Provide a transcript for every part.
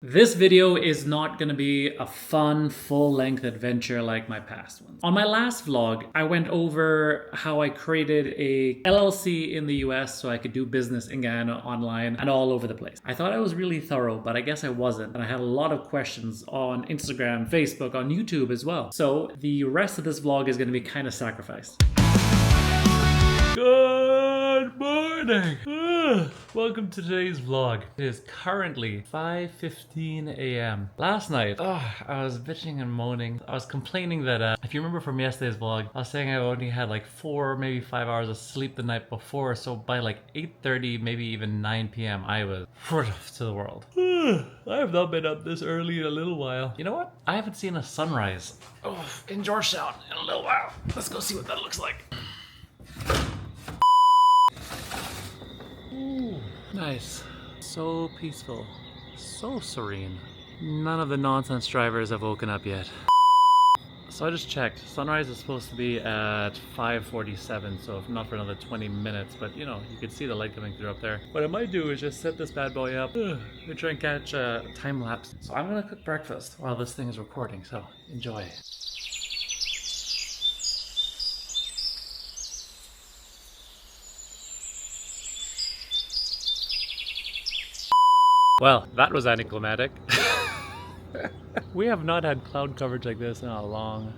This video is not going to be a fun, full-length adventure like my past ones. On my last vlog, I went over how I created a LLC in the US so I could do business in Guyana online and all over the place. I thought I was really thorough, but I guess I wasn't. And I had a lot of questions on Instagram, Facebook, on YouTube as well. So the rest of this vlog is going to be kind of sacrificed. Good morning! Welcome to today's vlog. It is currently 5:15 a.m. Last night, I was bitching and moaning. I was complaining that, if you remember from yesterday's vlog, I was saying I only had like 4, maybe 5 hours of sleep the night before, so by like 8:30, maybe even 9 p.m, I was to the world. I have not been up this early in a little while. You know what? I haven't seen a sunrise in Georgetown in a little while. Let's go see what that looks like. Ooh, nice. So peaceful. So serene. None of the nonsense drivers have woken up yet. So I just checked. Sunrise is supposed to be at 5:47, so if not for another 20 minutes, but you know, you can see the light coming through up there. What I might do is just set this bad boy up and try and catch a time lapse. So I'm gonna cook breakfast while this thing is recording, so enjoy. Well, that was anticlimactic. We have not had cloud coverage like this in a long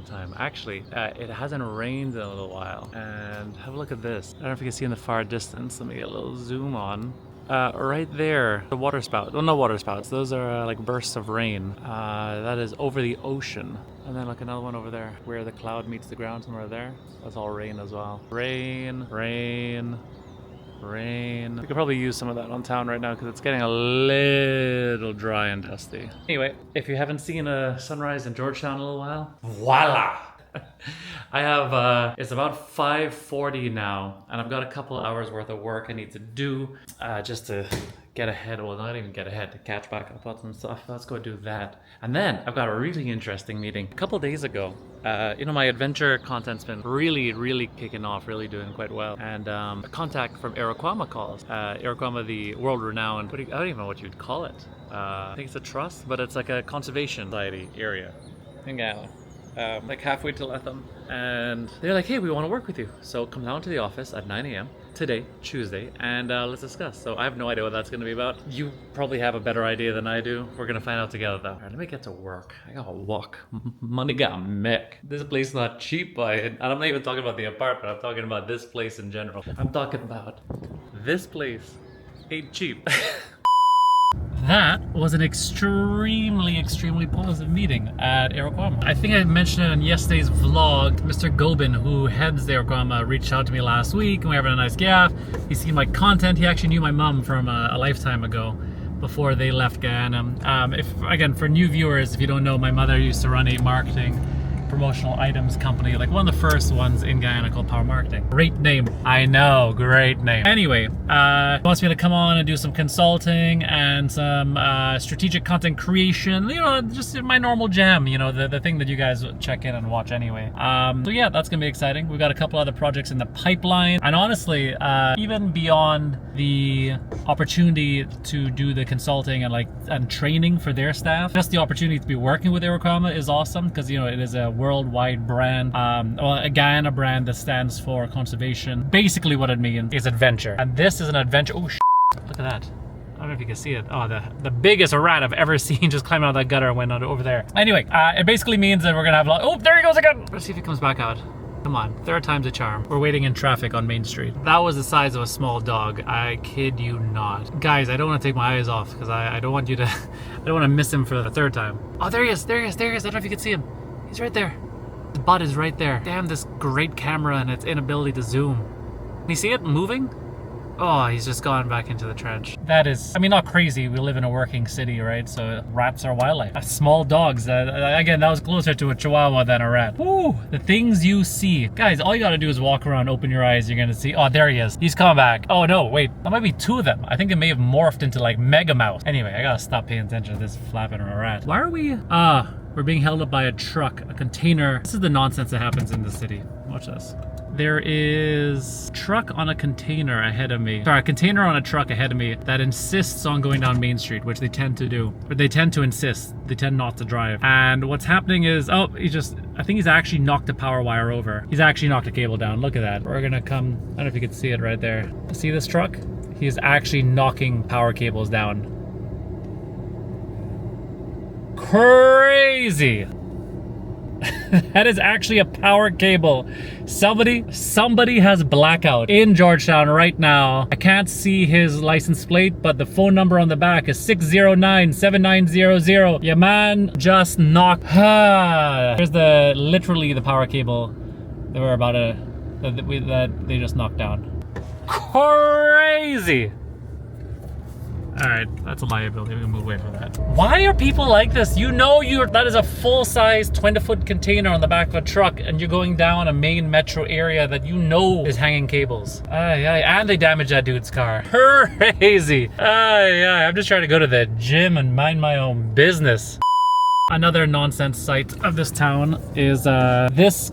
time. Actually, it hasn't rained in a little while. And have a look at this. I don't know if you can see in the far distance. Let me get a little zoom on. Right there, the water spout. Well, no water spouts. Those are like bursts of rain. That is over the ocean. And then look, another one over there where the cloud meets the ground somewhere there. That's all rain as well. Rain, rain. Rain. We could probably use some of that on town right now because it's getting a little dry and dusty. Anyway, if you haven't seen a sunrise in Georgetown in a little while, voila! I have, it's about 5:40 now, and I've got a couple hours worth of work I need to do just to get ahead. Well, not even get ahead, to catch back up on some stuff. Let's go do that. And then I've got a really interesting meeting. A couple days ago, you know, my adventure content's been really kicking off, really doing quite well. And a contact from Aeroquama calls. Aeroquama, the world-renowned, I don't even know what you'd call it. I think it's a trust, but it's like a conservation society area in Guyana. Like halfway to Yapathon, and they're like, hey, we want to work with you, so come down to the office at 9 a.m. today, Tuesday, and let's discuss. So I have no idea what that's going to be about. You probably have a better idea than I do. We're going to find out together though. All right, let me get to work. I gotta walk. Money got make. This place is not cheap, and I'm not even talking about the apartment. I'm talking about this place in general. I'm talking about this place ain't cheap. That was an extremely positive meeting at Aeroquama. I think I mentioned it in yesterday's vlog. Mr. Gobin, who heads the Aeroquama, reached out to me last week and we're having a nice gaff. He's seen my content. He actually knew my mom from a lifetime ago before they left Guyana. Again, for new viewers, if you don't know, my mother used to run a marketing promotional items company, like one of the first ones in Guyana, called Power Marketing. Great name. I know, great name. Anyway, wants me to come on and do some consulting and some strategic content creation, you know, just my normal jam, you know, the thing that you guys check in and watch anyway. So yeah, that's gonna be exciting. We've got a couple other projects in the pipeline, and honestly, even beyond the opportunity to do the consulting and training for their staff, just the opportunity to be working with Aeroquama is awesome, because you know, it is a worldwide brand, a Guyana brand that stands for conservation. Basically what it means is adventure, and this is an adventure. Oh shit, look at that. I don't know if you can see it. Oh, the biggest rat I've ever seen just climbed out of that gutter and went over there. Anyway, it basically means that we're gonna have oh, there he goes again. Let's see if he comes back out. Come on, third time's a charm. We're waiting in traffic on Main Street. That was the size of a small dog. I kid you not. Guys, I don't want to take my eyes off because I don't want you to, I don't want to miss him for the third time. Oh, there he is, there he is, there he is. I don't know if you can see him. He's right there. The butt is right there. Damn this great camera and its inability to zoom. Can you see it moving? Oh, he's just gone back into the trench. That is, I mean, not crazy. We live in a working city, right? So rats are wildlife. Small dogs. Again, that was closer to a chihuahua than a rat. Woo! The things you see. Guys, all you gotta do is walk around, open your eyes, you're gonna see. Oh, there he is. He's coming back. Oh no, wait. That might be two of them. I think it may have morphed into like Mega Mouse. Anyway, I gotta stop paying attention to this flapping rat. Why are we? We're being held up by a truck, a container. This is the nonsense that happens in the city. Watch this. there is a truck on a container ahead of me. Sorry, a container on a truck ahead of me that insists on going down Main Street, which they tend to do. But they tend to insist. They tend not to drive. And what's happening is, I think he's actually knocked a power wire over. He's actually knocked a cable down. Look at that. We're gonna come, I don't know if you can see it right there. See this truck? He's actually knocking power cables down. Crazy. That is actually a power cable. Somebody has blackout in Georgetown right now. I can't see his license plate, but the phone number on the back is 609-7900. Your man just knocked. Here's literally the power cable that we're about to that they just knocked down. Crazy. Alright, that's a liability. We can move away from that. Why are people like this? You know that is a full-size 20-foot container on the back of a truck and you're going down a main metro area that you know is hanging cables. And they damaged that dude's car. Crazy. I'm just trying to go to the gym and mind my own business. Another nonsense site of this town is this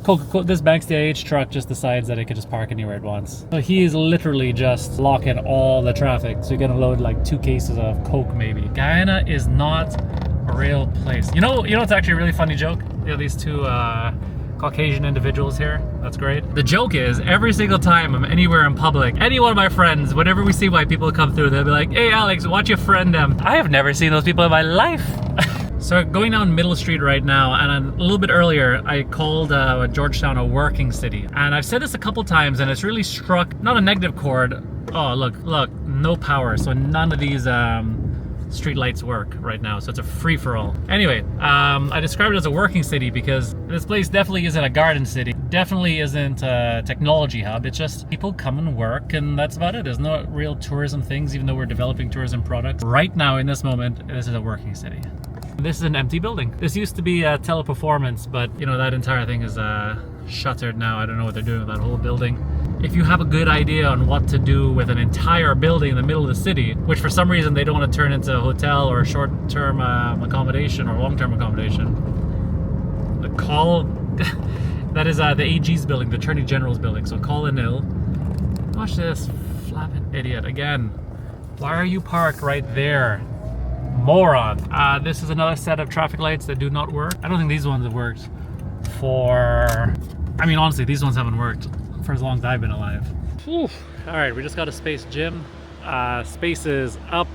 Banks DIH truck just decides that it could just park anywhere it wants. So he is literally just blocking all the traffic. So you're gonna load like 2 cases of Coke maybe. Guyana is not a real place. You know it's actually a really funny joke? You know these 2 Caucasian individuals here. That's great. The joke is every single time I'm anywhere in public, any one of my friends, whenever we see white people come through, they'll be like, "Hey Alex, watch your friend them." I have never seen those people in my life. So going down Middle Street right now, and a little bit earlier, I called Georgetown a working city. And I've said this a couple times, and it's really struck, not a negative chord. Oh, look, no power. So none of these street lights work right now. So it's a free-for-all. Anyway, I described it as a working city because this place definitely isn't a garden city. Definitely isn't a technology hub. It's just people come and work, and that's about it. There's no real tourism things, even though we're developing tourism products. Right now, in this moment, this is a working city. This is an empty building. This used to be a Teleperformance, but that entire thing is shuttered now. I don't know what they're doing with that whole building. If you have a good idea on what to do with an entire building in the middle of the city, which for some reason they don't want to turn into a hotel or a short-term accommodation or long-term accommodation, that is the AG's building, the Attorney General's building. So call in ill. Watch this flapping idiot again. Why are you parked right there? Moron. This is another set of traffic lights that do not work. I don't think these ones have worked honestly, these ones haven't worked for as long as I've been alive. Whew. All right, we just got a Space Gym. Space is up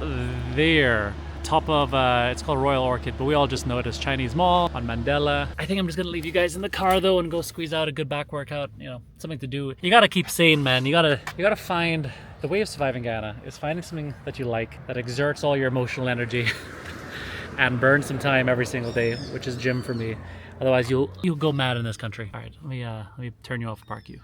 there. Top of, it's called Royal Orchid, but we all just know it as Chinese Mall on Mandela. I think I'm just gonna leave you guys in the car though and go squeeze out a good back workout, something to do. You gotta keep sane, man. You gotta find, the way of surviving Guyana is finding something that you like, that exerts all your emotional energy and burn some time every single day, which is gym for me. Otherwise you'll go mad in this country. All right, let me turn you off, park you.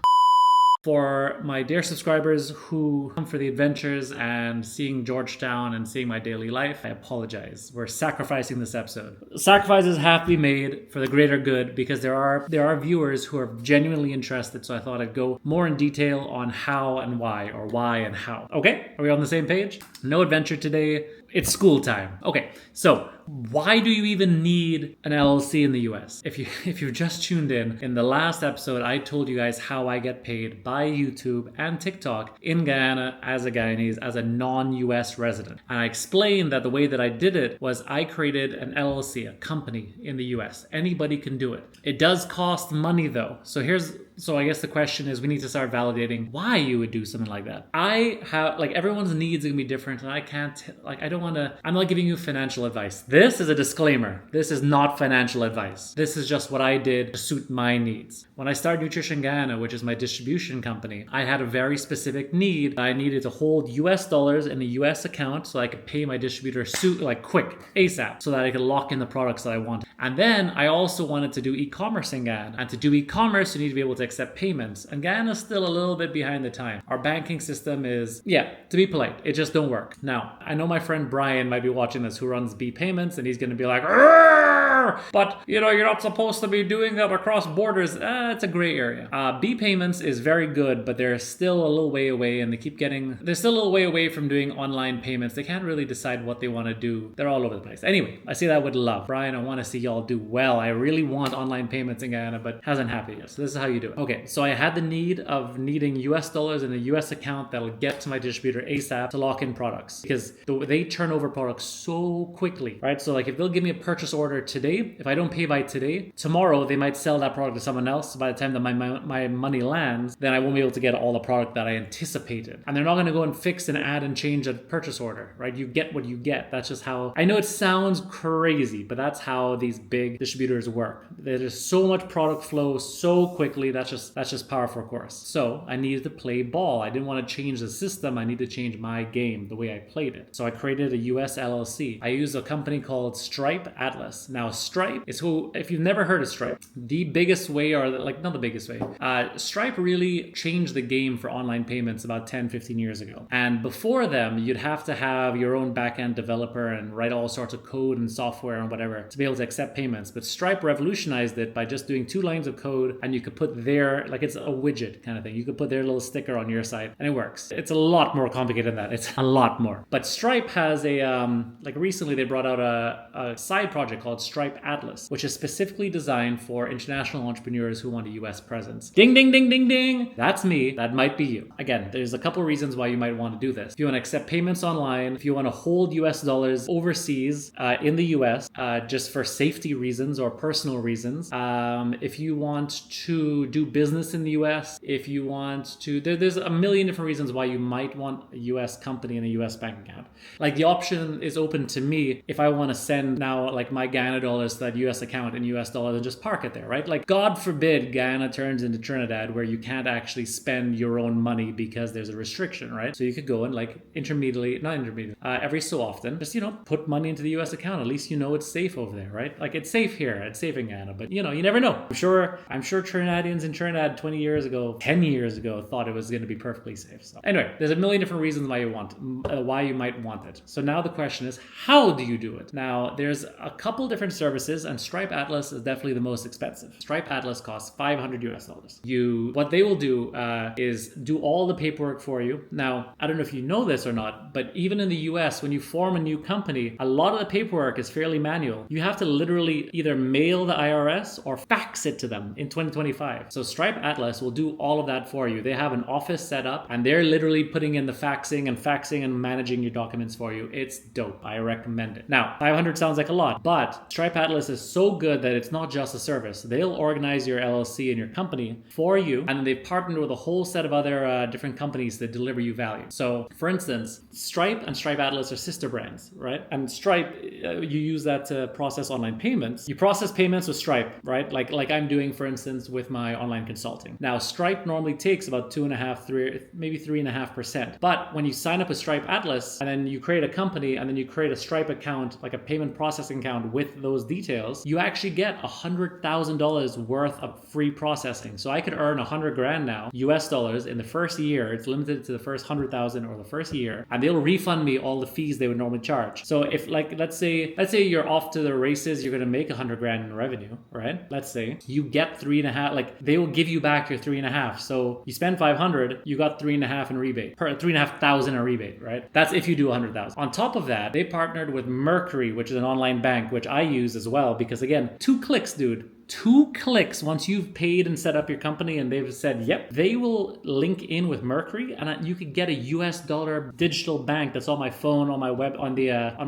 For my dear subscribers who come for the adventures and seeing Georgetown and seeing my daily life, I apologize. We're sacrificing this episode. Sacrifices have to be made for the greater good because there are viewers who are genuinely interested, so I thought I'd go more in detail on how and why, or why and how. Okay, are we on the same page? No adventure today. It's school time. Okay, so why do you even need an LLC in the US? If you've just tuned in the last episode, I told you guys how I get paid by YouTube and TikTok in Guyana as a Guyanese, as a non-US resident. And I explained that the way that I did it was I created an LLC, a company in the US. Anybody can do it. It does cost money though. So I guess the question is we need to start validating why you would do something like that. I have, everyone's needs are gonna be different, and I can't, I'm not giving you financial advice. This is a disclaimer. This is not financial advice. This is just what I did to suit my needs. When I started Nutrition Guyana, which is my distribution company, I had a very specific need. I needed to hold US dollars in a US account so I could pay my distributor quick, ASAP, so that I could lock in the products that I wanted. And then I also wanted to do e-commerce in Guyana. And to do e-commerce, you need to be able to accept payments. And Guyana's still a little bit behind the time. Our banking system is, to be polite, it just don't work. Now, I know my friend Brian might be watching this who runs B Payments, and he's going to be like, "Argh!" but you know, you're not supposed to be doing that across borders. It's a gray area. B payments is very good, but they're still a little way away, and they're still a little way away from doing online payments. They can't really decide what they want to do. They're all over the place. Anyway, I say that with love. Brian, I want to see y'all do well. I really want online payments in Guyana, but hasn't happened yet. So this is how you do it. Okay, so I had the needing US dollars in a US account that'll get to my distributor ASAP to lock in products, because they turn over products so quickly, right? So like if they'll give me a purchase order today, if I don't pay by today, tomorrow they might sell that product to someone else. So by the time that my money lands, then I won't be able to get all the product that I anticipated. And they're not going to go and fix and add and change a purchase order, right? You get what you get. That's just how, I know it sounds crazy, but that's how these big distributors work. There's so much product flow so quickly. That's just par for course. So I needed to play ball. I didn't want to change the system. I need to change my game, the way I played it. So I created a US LLC. I used a company called Stripe Atlas. Now Stripe is if you've never heard of Stripe, the biggest way, or like not the biggest way, Stripe really changed the game for online payments about 10, 15 years ago. And before them, you'd have to have your own backend developer and write all sorts of code and software and whatever to be able to accept payments. But Stripe revolutionized it by just doing 2 lines of code, and you could put like it's a widget kind of thing. You could put their little sticker on your site and it works. It's a lot more complicated than that. It's a lot more. But Stripe has like recently they brought out a side project called Stripe Atlas, which is specifically designed for international entrepreneurs who want a US presence. Ding, ding, ding, ding, ding. That's me. That might be you. Again, there's a couple reasons why you might want to do this. If you want to accept payments online, if you want to hold US dollars overseas in the US just for safety reasons or personal reasons, if you want to do business in the US, if you want to, there's a million different reasons why you might want a US company and a US bank account. Like the option is open to me if I want to send now like my Guyana dollars to that US account in US dollars and just park it there, right? Like God forbid Guyana turns into Trinidad where you can't actually spend your own money because there's a restriction, right? So you could go and like every so often, just, put money into the US account. At least it's safe over there, right? Like it's safe here, it's safe in Guyana, but you never know. I'm sure Trinidadians in Trinidad 10 years ago thought it was going to be perfectly safe. So anyway, there's a million different reasons why you might want it. So now the question is, how do you do it? Now there's a couple different services, and Stripe Atlas is definitely the most expensive. Stripe Atlas costs $500 US. What they will do is do all the paperwork for you. Now, I don't know if you know this or not, but even in the US, when you form a new company, a lot of the paperwork is fairly manual. You have to literally either mail the IRS or fax it to them in 2025. So Stripe Atlas will do all of that for you. They have an office set up and they're literally putting in the faxing and managing your documents for you. It's dope. I recommend it. Now, 500 sounds like a lot, but Stripe Atlas is so good that it's not just a service. They'll organize your LLC and your company for you, and they've partnered with a whole set of other different companies that deliver you value. So for instance, Stripe and Stripe Atlas are sister brands, right? And Stripe, you use that to process online payments. You process payments with Stripe, right? Like I'm doing, for instance, with my online consulting. Now, Stripe normally takes about 2.5%, maybe 3.5%. But when you sign up with Stripe Atlas and then you create a company and then you create a Stripe account, like a payment processing account with those details, you actually get $100,000 worth of free processing. So I could earn $100,000 now, US dollars, in the first year. It's limited to the first 100,000 or the first year, and they'll refund me all the fees they would normally charge. So if let's say you're off to the races, you're going to make $100,000 in revenue, right? Let's say you get 3.5, like they will give you back your 3.5. So you spend 500, you got 3.5 in rebate, 3,500 in rebate, right? That's if you do 100,000. On top of that, they partnered with Mercury, which is an online bank, which I use as well, because again, 2 clicks, dude. 2 clicks once you've paid and set up your company and they've said, yep, they will link in with Mercury, and you could get a US dollar digital bank that's on my phone, on my web, on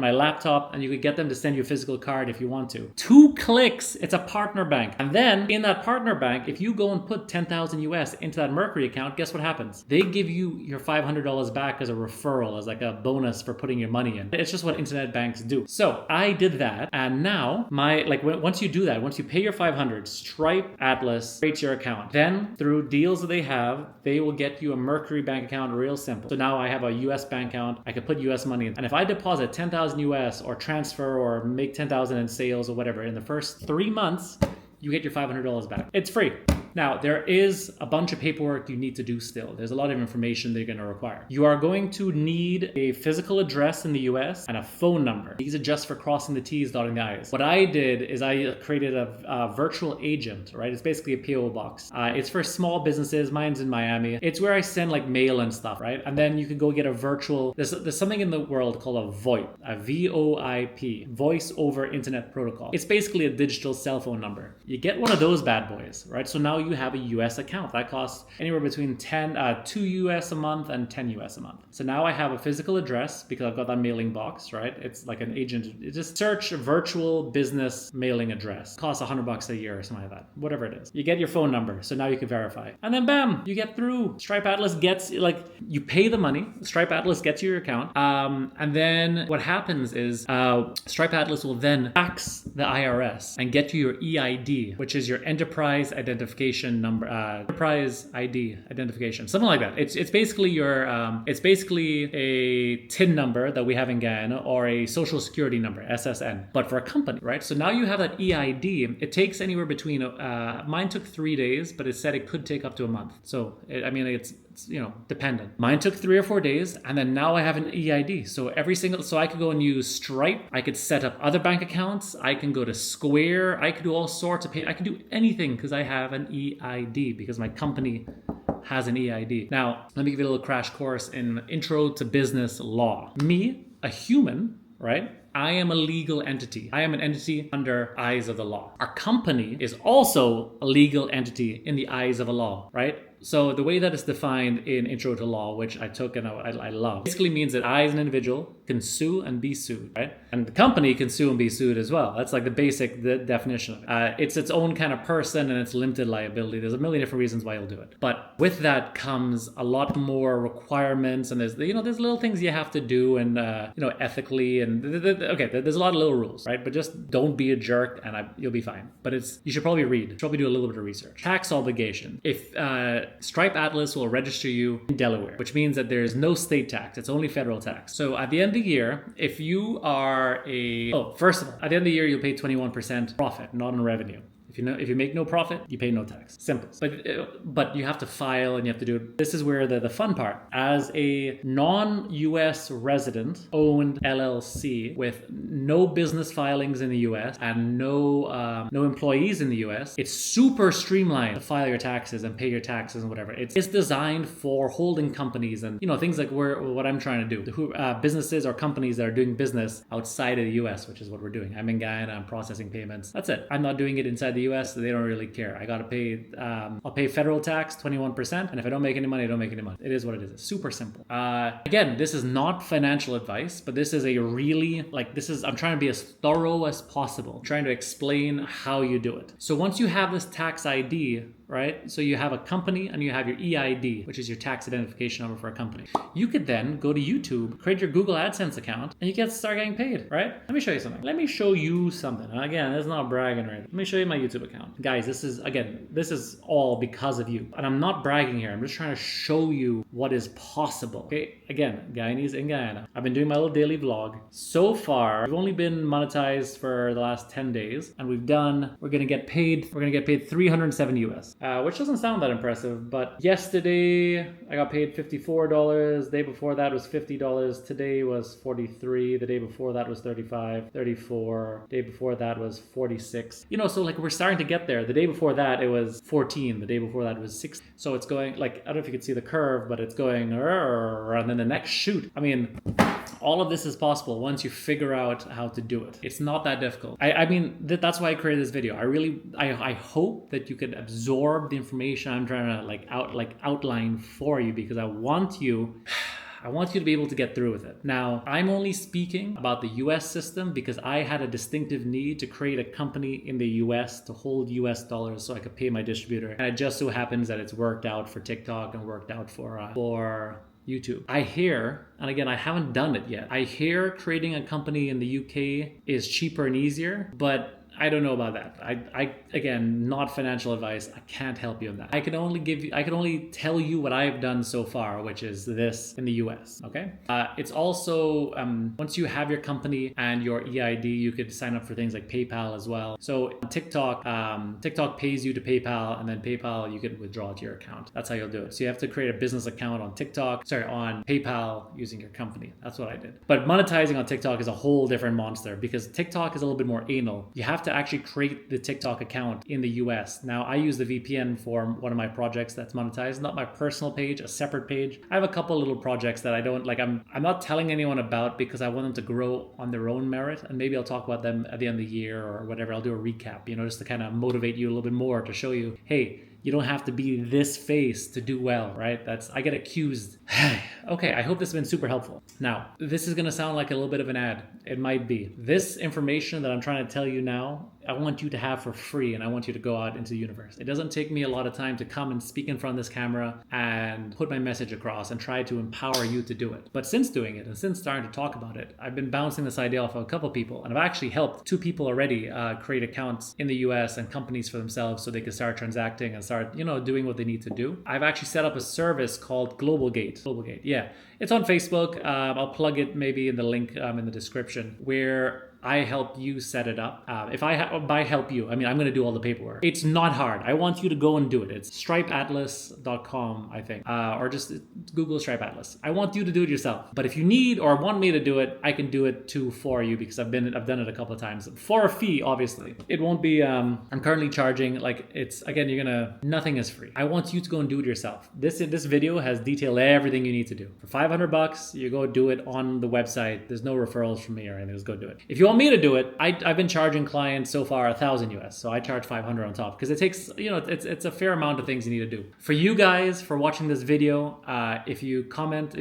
my laptop, and you could get them to send you a physical card if you want to. 2 clicks, it's a partner bank. And then in that partner bank, if you go and put 10,000 US into that Mercury account, guess what happens? They give you your $500 back as a referral, as like a bonus for putting your money in. It's just what internet banks do. So I did that, and now once you do that, once you pay your 500, Stripe Atlas creates your account. Then through deals that they have, they will get you a Mercury bank account real simple. So now I have a US bank account. I can put US money in. And if I deposit 10,000 US or transfer or make 10,000 in sales or whatever in the first 3 months, you get your $500 back. It's free. Now, there is a bunch of paperwork you need to do still. There's a lot of information that you're going to require. You are going to need a physical address in the US and a phone number. These are just for crossing the T's, dotting the I's. What I did is I created a virtual agent, right? It's basically a PO box. It's for small businesses. Mine's in Miami. It's where I send like mail and stuff, right? And then you can go get a virtual, there's something in the world called a VoIP, a VoIP, Voice over Internet Protocol. It's basically a digital cell phone number. You get one of those bad boys, right? So now you have a US account that costs anywhere between 2 US a month and 10 US a month. So now I have a physical address because I've got that mailing box, right? It's like an agent. Just search virtual business mailing address. It costs $100 a year or something like that. Whatever it is. You get your phone number. So now you can verify. And then bam, you get through. Stripe Atlas gets, like, you pay the money. Stripe Atlas gets your account. And then what happens is Stripe Atlas will then tax the IRS and get you your EID, which is your enterprise identification number, enterprise ID identification, something like that. It's basically your it's basically a TIN number that we have in Guyana, or a social security number, SSN, but for a company, right? So now you have that EID. It takes anywhere between mine took 3 days, but it said it could take up to a month. So it's dependent. Mine took 3 or 4 days, and then now I have an EID. So so I could go and use Stripe. I could set up other bank accounts. I can go to Square. I could do all sorts of I can do anything because I have an EID, because my company has an EID. Now, let me give you a little crash course in intro to business law. Me, a human, right? I am a legal entity. I am an entity under eyes of the law. Our company is also a legal entity in the eyes of a law, right? So the way that it's defined in Intro to Law, which I took and I love, basically means that I as an individual can sue and be sued, right? And the company can sue and be sued as well. That's like the basic definition of it. It's its own kind of person, and it's limited liability. There's a million different reasons why you'll do it. But with that comes a lot more requirements, and there's little things you have to do, and ethically, and there's a lot of little rules, right? But just don't be a jerk, and you'll be fine. But you should probably read. Probably do a little bit of research. Tax obligation. If Stripe Atlas will register you in Delaware, which means that there is no state tax. It's only federal tax. So at the end of the year, if you are first of all, at the end of the year, you'll pay 21% profit, not on revenue. If you make no profit, you pay no tax. Simple. But you have to file, and you have to do it. This is where the fun part. As a non-US resident owned LLC with no business filings in the US and no employees in the US, it's super streamlined to file your taxes and pay your taxes and whatever. It's designed for holding companies and things like what I'm trying to do. Businesses or companies that are doing business outside of the US, which is what we're doing. I'm in Guyana. I'm processing payments. That's it. I'm not doing it inside the US, so they don't really care. I gotta pay. I'll pay federal tax 21%, and if I don't make any money, I don't make any money. It is what it is. It's super simple. Again, this is not financial advice, but this is a really I'm trying to be as thorough as possible. I'm trying to explain how you do it. So once you have this tax ID, right? So you have a company and you have your EID, which is your tax identification number for a company. You could then go to YouTube, create your Google AdSense account, and you start getting paid, right? Let me show you something. Again, this is not bragging or anything. Let me show you my YouTube account. Guys, this is all because of you. And I'm not bragging here. I'm just trying to show you what is possible. Okay? Again, Guyanese in Guyana. I've been doing my little daily vlog. So far, we've only been monetized for the last 10 days, and we're gonna get paid 307 US. Which doesn't sound that impressive, but yesterday I got paid $54. The day before that was $50. Today was 43. The day before that was 35, 34. The day before that was 46. So we're starting to get there. The day before that it was 14. The day before that was 6. So it's going I don't know if you can see the curve, but it's going, and then the next shoot. All of this is possible once you figure out how to do it. It's not that difficult. That's why I created this video. I hope that you could absorb the information I'm trying to outline for you, because I want you to be able to get through with it. Now, I'm only speaking about the US system because I had a distinctive need to create a company in the US to hold US dollars so I could pay my distributor. And it just so happens that it's worked out for TikTok and worked out for YouTube. I hear, and again, I haven't done it yet, I hear creating a company in the UK is cheaper and easier, but I don't know about that. I again, not financial advice. I can't help you on that. I can only tell you what I've done so far, which is this in the US. Okay. It's also once you have your company and your EID, you could sign up for things like PayPal as well. So TikTok, TikTok pays you to PayPal, and then PayPal you can withdraw to your account. That's how you'll do it. So you have to create a business account on on PayPal using your company. That's what I did. But monetizing on TikTok is a whole different monster because TikTok is a little bit more anal. You have to actually create the TikTok account in the US. Now I use the VPN for one of my projects that's monetized, not my personal page, a separate page. I have a couple little projects that I don't like. I'm not telling anyone about because I want them to grow on their own merit, and maybe I'll talk about them at the end of the year or whatever. I'll do a recap, just to kind of motivate you a little bit more, to show you, hey, you don't have to be this face to do well, right? I get accused. Okay, I hope this has been super helpful. Now, this is gonna sound like a little bit of an ad. It might be. This information that I'm trying to tell you now, I want you to have for free, and I want you to go out into the universe. It doesn't take me a lot of time to come and speak in front of this camera and put my message across and try to empower you to do it. But since doing it and since starting to talk about it, I've been bouncing this idea off of a couple people, and I've actually helped 2 people already create accounts in the US and companies for themselves so they can start transacting and start, doing what they need to do. I've actually set up a service called Globalgate. Yeah. It's on Facebook. I'll plug it maybe in the link in the description, where I help you set it up. By help you, I mean, I'm going to do all the paperwork. It's not hard. I want you to go and do it. It's stripeatlas.com, I think, or just Google Stripe Atlas. I want you to do it yourself. But if you need or want me to do it, I can do it too for you because I've done it a couple of times for a fee, obviously. It won't be, I'm currently charging, nothing is free. I want you to go and do it yourself. This video has detailed everything you need to do. For $500, you go do it on the website. There's no referrals from me or anything. Just go do it. If you want me to do it, I've been charging clients so far $1,000 US, so I charge 500 on top because it takes, it's a fair amount of things you need to do. For you guys, for watching this video, if you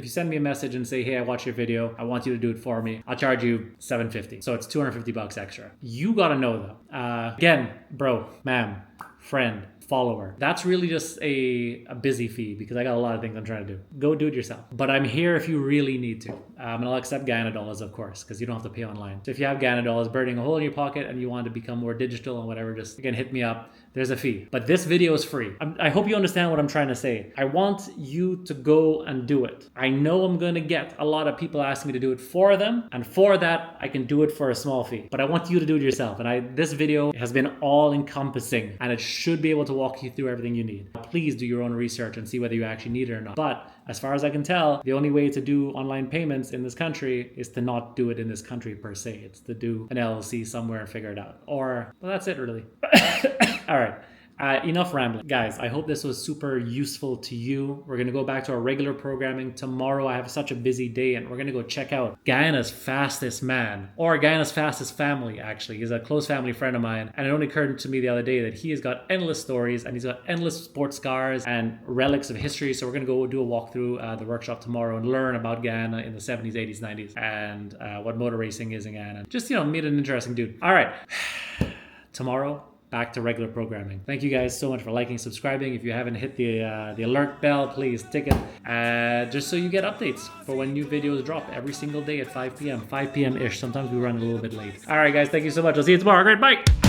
send me a message and say, hey, I watched your video, I want you to do it for me, I'll charge you $750, so it's $250 extra. You gotta know though. Again, bro, ma'am, friend, follower. That's really just a busy fee because I got a lot of things I'm trying to do. Go do it yourself. But I'm here if you really need to. And I'll accept Guyana dollars, of course, because you don't have to pay online. So if you have Guyana dollars burning a hole in your pocket and you want to become more digital and whatever, just again, hit me up. There's a fee. But this video is free. I hope you understand what I'm trying to say. I want you to go and do it. I know I'm going to get a lot of people asking me to do it for them. And for that, I can do it for a small fee. But I want you to do it yourself. And this video has been all encompassing, and it should be able to walk you through everything you need. Please do your own research and see whether you actually need it or not. But as far as I can tell, the only way to do online payments in this country is to not do it in this country per se. It's to do an LLC somewhere and figure it out. Well, that's it really. All right. Enough rambling. Guys, I hope this was super useful to you. We're going to go back to our regular programming. Tomorrow I have such a busy day, and we're going to go check out Guyana's fastest man, or Guyana's fastest family, actually. He's a close family friend of mine, and it only occurred to me the other day that he has got endless stories, and he's got endless sports cars and relics of history. So we're going to go do a walkthrough the workshop tomorrow and learn about Guyana in the 70s, 80s, 90s, and what motor racing is in Guyana. Just, meet an interesting dude. All right. Tomorrow, back to regular programming. Thank you guys so much for liking, subscribing. If you haven't hit the alert bell, please tick it, just so you get updates for when new videos drop every single day at 5 p.m. 5 p.m. ish. Sometimes we run a little bit late. All right, guys, thank you so much. I'll see you tomorrow. Great, bye.